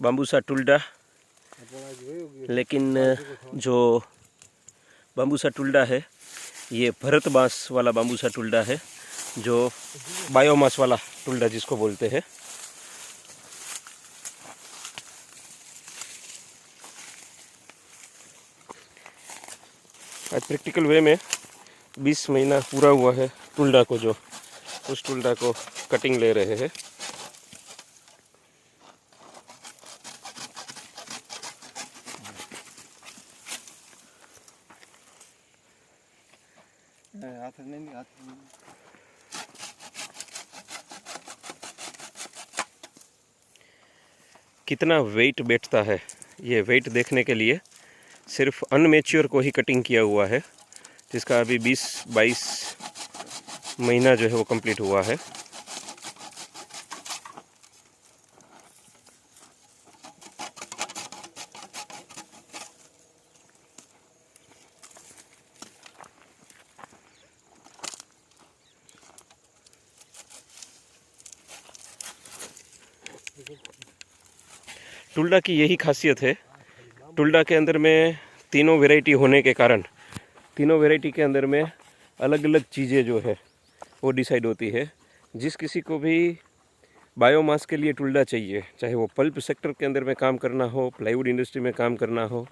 बाम्बूसा टुल्डा, लेकिन जो बाम्बूसा टुल्डा है ये भरत बांस वाला बाम्बूसा टुल्डा है, जो बायोमास वाला टुल्डा जिसको बोलते हैं। आज प्रैक्टिकल वे में 20 महीना पूरा हुआ है टुल्डा को, जो उस टुल्डा को कटिंग ले रहे हैं। कितना वेट बैठता है ये वेट देखने के लिए सिर्फ अनमेच्योर को ही कटिंग किया हुआ है, जिसका अभी 20-22 महीना जो है वो कंप्लीट हुआ है। टुल्डा की यही खासियत है। टुल्डा के अंदर में तीनों वैरायटी होने के कारण तीनों वैरायटी के अंदर में अलग अलग चीज़ें जो है वो डिसाइड होती है। जिस किसी को भी बायोमास के लिए टुल्डा चाहिए, चाहे वो पल्प सेक्टर के अंदर में काम करना हो, प्लाईवुड इंडस्ट्री में काम करना हो,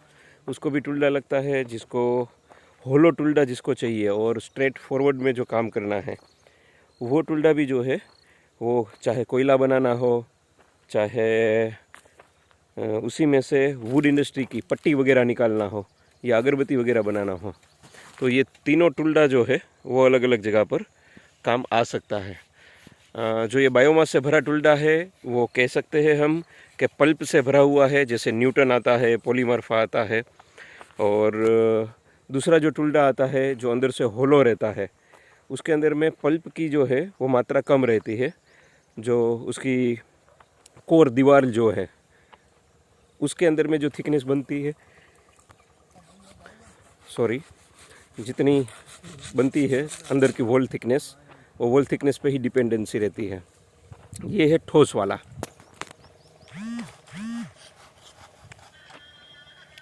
उसको भी टुल्डा लगता है। जिसको होलो टुल्डा जिसको चाहिए और स्ट्रेट फॉरवर्ड में जो काम करना है, वो टुल्डा भी जो है वो चाहे कोयला बनाना हो, चाहे उसी में से वुड इंडस्ट्री की पट्टी वगैरह निकालना हो या अगरबत्ती वगैरह बनाना हो, तो ये तीनों टुल्डा जो है वो अलग अलग जगह पर काम आ सकता है। जो ये बायोमास से भरा टुल्डा है वो कह सकते हैं हम कि पल्प से भरा हुआ है, जैसे न्यूटन आता है, पॉलीमर्फा आता है। और दूसरा जो टुल्डा आता है जो अंदर से होलो रहता है, उसके अंदर में पल्प की जो है वो मात्रा कम रहती है। जो उसकी कोर दीवार जो है उसके अंदर में जो थिकनेस बनती है, जितनी बनती है अंदर की वॉल थिकनेस, वो वॉल थिकनेस पे ही डिपेंडेंसी रहती है। ये है ठोस वाला,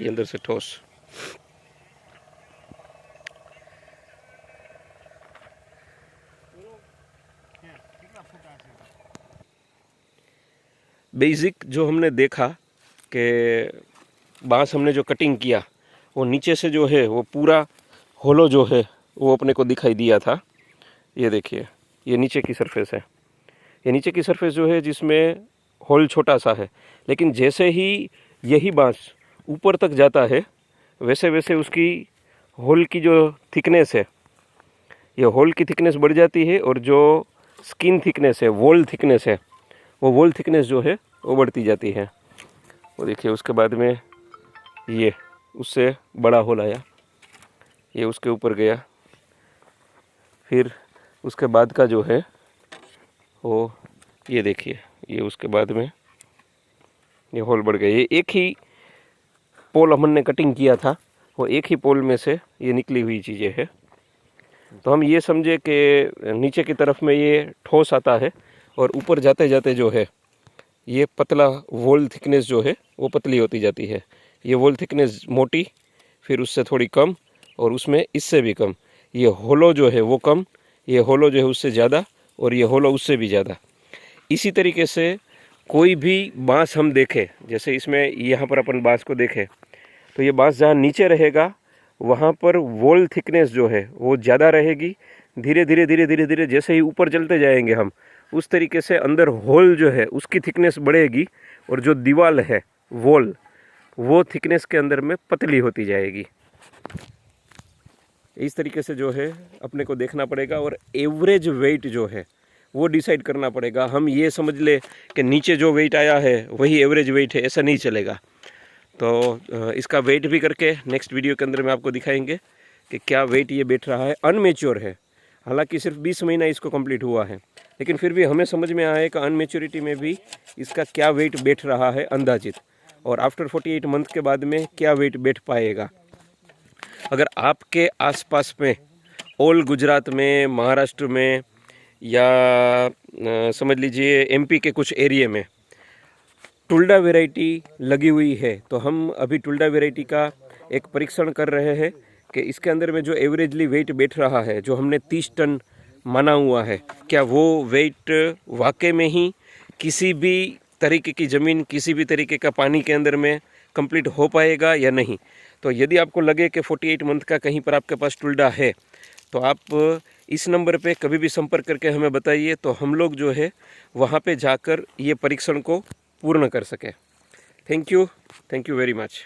ये अंदर से ठोस। बेसिक जो हमने देखा कि बांस हमने जो कटिंग किया वो नीचे से जो है वो पूरा होलो जो है वो अपने को दिखाई दिया था। ये देखिए, ये नीचे की सरफेस है। ये नीचे की सरफेस जो है जिसमें होल छोटा सा है, लेकिन जैसे ही यही बांस ऊपर तक जाता है वैसे वैसे उसकी होल की जो थिकनेस है, ये होल की थिकनेस बढ़ जाती है, और जो स्किन थिकनेस है, वॉल थिकनेस है, वो वॉल थिकनेस जो है वो बढ़ती जाती है। वो देखिए, उसके बाद में ये उससे बड़ा होल आया, ये उसके ऊपर गया, फिर उसके बाद का जो है वो ये देखिए, ये उसके बाद में ये होल बढ़ गया। ये एक ही पोल हमने कटिंग किया था, वो एक ही पोल में से ये निकली हुई चीज़ें है। तो हम ये समझे कि नीचे की तरफ में ये ठोस आता है और ऊपर जाते जाते जो है ये पतला वॉल थिकनेस जो है वो पतली होती जाती है। ये वॉल थिकनेस मोटी, फिर उससे थोड़ी कम, और उसमें इससे भी कम। ये होलो जो है वो कम, ये होलो जो है उससे ज़्यादा, और ये होलो उससे भी ज़्यादा। इसी तरीके से कोई भी बांस हम देखें, जैसे इसमें यहाँ पर अपन बांस को देखें, तो ये बांस जहाँ नीचे रहेगा वहाँ पर वॉल थिकनेस जो है वो ज़्यादा रहेगी। धीरे धीरे धीरे धीरे धीरे जैसे ही ऊपर चलते जाएंगे हम, उस तरीके से अंदर होल जो है उसकी थिकनेस बढ़ेगी, और जो दीवार है वॉल, वो थिकनेस के अंदर में पतली होती जाएगी। इस तरीके से जो है अपने को देखना पड़ेगा, और एवरेज वेट जो है वो डिसाइड करना पड़ेगा। हम ये समझ ले कि नीचे जो वेट आया है वही एवरेज वेट है, ऐसा नहीं चलेगा। तो इसका वेट भी करके नेक्स्ट वीडियो के अंदर में आपको दिखाएंगे कि क्या वेट ये बैठ रहा है। अनमेच्योर है, हालांकि सिर्फ 20 महीना इसको कंप्लीट हुआ है, लेकिन फिर भी हमें समझ में आया कि अनमेच्योरिटी में भी इसका क्या वेट बैठ रहा है अंदाजित, और आफ्टर 48 मंथ के बाद में क्या वेट बैठ पाएगा। अगर आपके आसपास में ऑल गुजरात में, महाराष्ट्र में, या समझ लीजिए एमपी के कुछ एरिया में टुल्डा वैरायटी लगी हुई है, तो हम अभी टुल्डा वैरायटी का एक परीक्षण कर रहे हैं कि इसके अंदर में जो एवरेजली वेट बैठ रहा है, जो हमने 30 टन माना हुआ है, क्या वो वेट वाकई में ही किसी भी तरीके की ज़मीन, किसी भी तरीके का पानी के अंदर में कंप्लीट हो पाएगा या नहीं। तो यदि आपको लगे कि 48 मंथ का कहीं पर आपके पास टुल्डा है, तो आप इस नंबर पे कभी भी संपर्क करके हमें बताइए, तो हम लोग जो है वहाँ पे जाकर ये परीक्षण को पूर्ण कर सकें। Thank you very much.